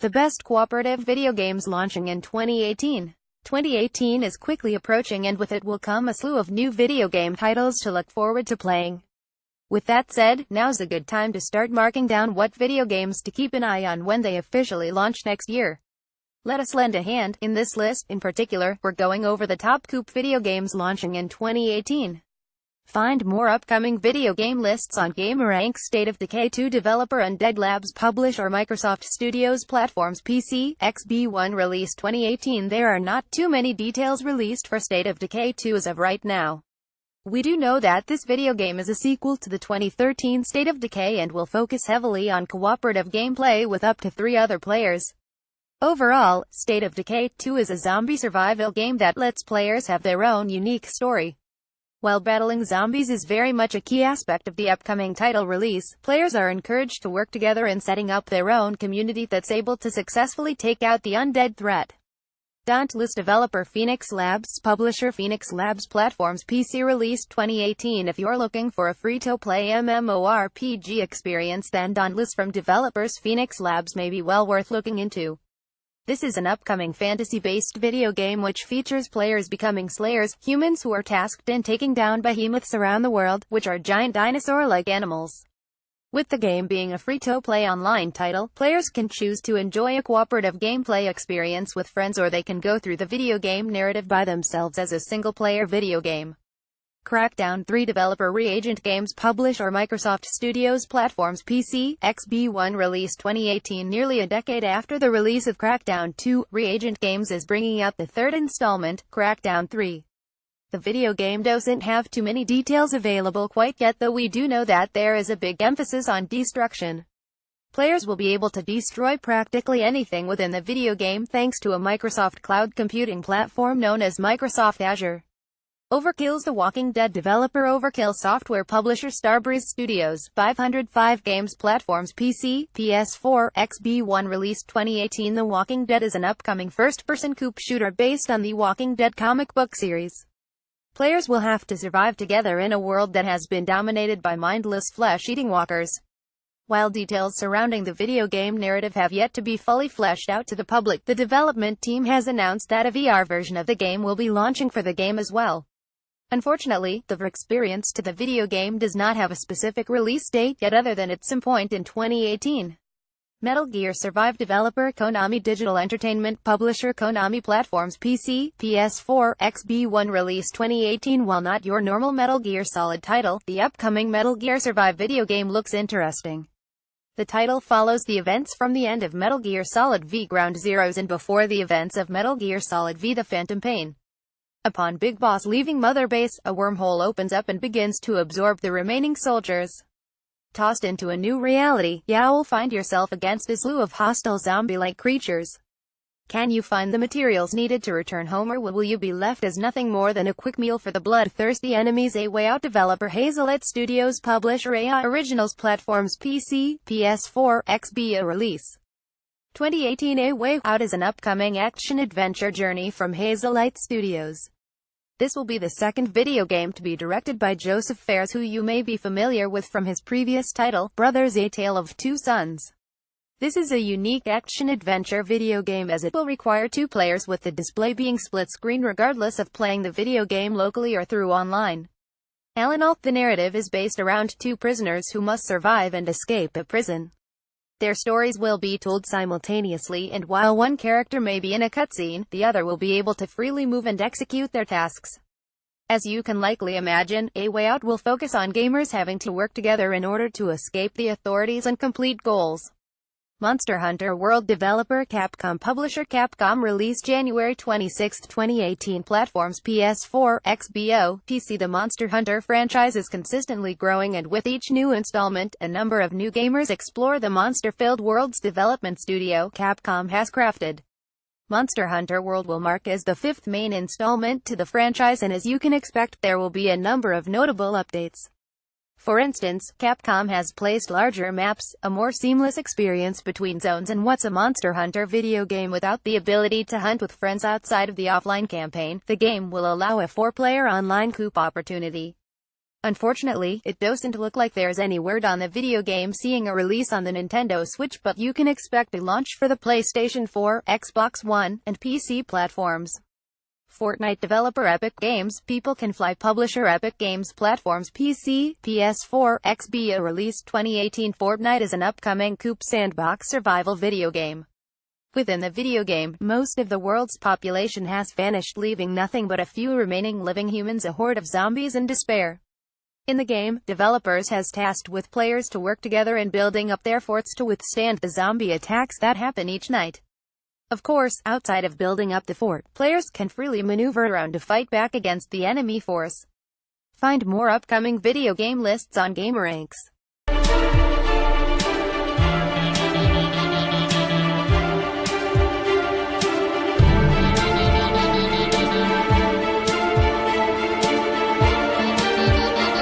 The best cooperative video games launching in 2018. 2018 is quickly approaching, and with it will come a slew of new video game titles to look forward to playing. With that said, now's a good time to start marking down what video games to keep an eye on when they officially launch next year. Let us lend a hand. In this list, in particular, we're going over the top coop video games launching in 2018. Find more upcoming video game lists on GamerRank. State of Decay 2 developer Undead Labs publisher Microsoft Studios platforms PC, XB1 release 2018. There are not too many details released for State of Decay 2 as of right now. We do know that this video game is a sequel to the 2013 State of Decay and will focus heavily on cooperative gameplay with up to 3 other players. Overall, State of Decay 2 is a zombie survival game that lets players have their own unique story. While battling zombies is very much a key aspect of the upcoming title release, players are encouraged to work together in setting up their own community that's able to successfully take out the undead threat. Dauntless developer Phoenix Labs publisher Phoenix Labs platforms PC release 2018. If you're looking for a free-to-play MMORPG experience, then Dauntless from developers Phoenix Labs may be well worth looking into. This is an upcoming fantasy-based video game which features players becoming slayers, humans who are tasked in taking down behemoths around the world, which are giant dinosaur-like animals. With the game being a free-to-play online title, players can choose to enjoy a cooperative gameplay experience with friends, or they can go through the video game narrative by themselves as a single-player video game. Crackdown 3 developer Reagent Games publisher Microsoft Studios platforms PC, XB1 release 2018. Nearly a decade after the release of Crackdown 2, Reagent Games is bringing out the third installment, Crackdown 3. The video game doesn't have too many details available quite yet, though we do know that there is a big emphasis on destruction. Players will be able to destroy practically anything within the video game thanks to a Microsoft cloud computing platform known as Microsoft Azure. Overkill's The Walking Dead developer Overkill software publisher Starbreeze Studios, 505 Games platforms PC, PS4, XB1 released 2018. The Walking Dead is an upcoming first-person coop shooter based on the Walking Dead comic book series. Players will have to survive together in a world that has been dominated by mindless flesh-eating walkers. While details surrounding the video game narrative have yet to be fully fleshed out to the public, the development team has announced that a VR version of the game will be launching for the game as well. Unfortunately, the experience to the video game does not have a specific release date yet other than at some point in 2018. Metal Gear Survive developer Konami Digital Entertainment publisher Konami platforms PC, PS4, XB1 release 2018. While not your normal Metal Gear Solid title, the upcoming Metal Gear Survive video game looks interesting. The title follows the events from the end of Metal Gear Solid V Ground Zeroes and before the events of Metal Gear Solid V The Phantom Pain. Upon Big Boss leaving Mother Base, a wormhole opens up and begins to absorb the remaining soldiers. Tossed into a new reality, you'll find yourself against a slew of hostile zombie-like creatures. Can you find the materials needed to return home, or will you be left as nothing more than a quick meal for the bloodthirsty enemies? A Way Out developer Hazelet Studios publisher AI Originals platforms PC, PS4, XB release 2018. A Way Out is an upcoming action-adventure journey from Hazelet Studios. This will be the second video game to be directed by Joseph Fares, who you may be familiar with from his previous title, Brothers: A Tale of Two Sons. This is a unique action-adventure video game as it will require 2 players, with the display being split screen regardless of playing the video game locally or through online. The narrative is based around 2 prisoners who must survive and escape a prison. Their stories will be told simultaneously, and while one character may be in a cutscene, the other will be able to freely move and execute their tasks. As you can likely imagine, A Way Out will focus on gamers having to work together in order to escape the authorities and complete goals. Monster Hunter World developer Capcom publisher Capcom release January 26, 2018 platforms PS4, XBO, PC. The Monster Hunter franchise is consistently growing, and with each new installment, a number of new gamers explore the monster-filled worlds development studio Capcom has crafted. Monster Hunter World will mark as the 5th main installment to the franchise, and as you can expect, there will be a number of notable updates. For instance, Capcom has placed larger maps, a more seamless experience between zones, and what's a Monster Hunter video game without the ability to hunt with friends outside of the offline campaign? The game will allow a 4-player online coop opportunity. Unfortunately, it doesn't look like there's any word on the video game seeing a release on the Nintendo Switch, but you can expect a launch for the PlayStation 4, Xbox One, and PC platforms. Fortnite developer Epic Games, People Can Fly publisher Epic Games platforms PC, PS4, XBA released 2018. Fortnite is an upcoming coop sandbox survival video game. Within the video game, most of the world's population has vanished, leaving nothing but a few remaining living humans, a horde of zombies in despair. In the game, developers has tasked with players to work together in building up their forts to withstand the zombie attacks that happen each night. Of course, outside of building up the fort, players can freely maneuver around to fight back against the enemy force. Find more upcoming video game lists on GamerRanks.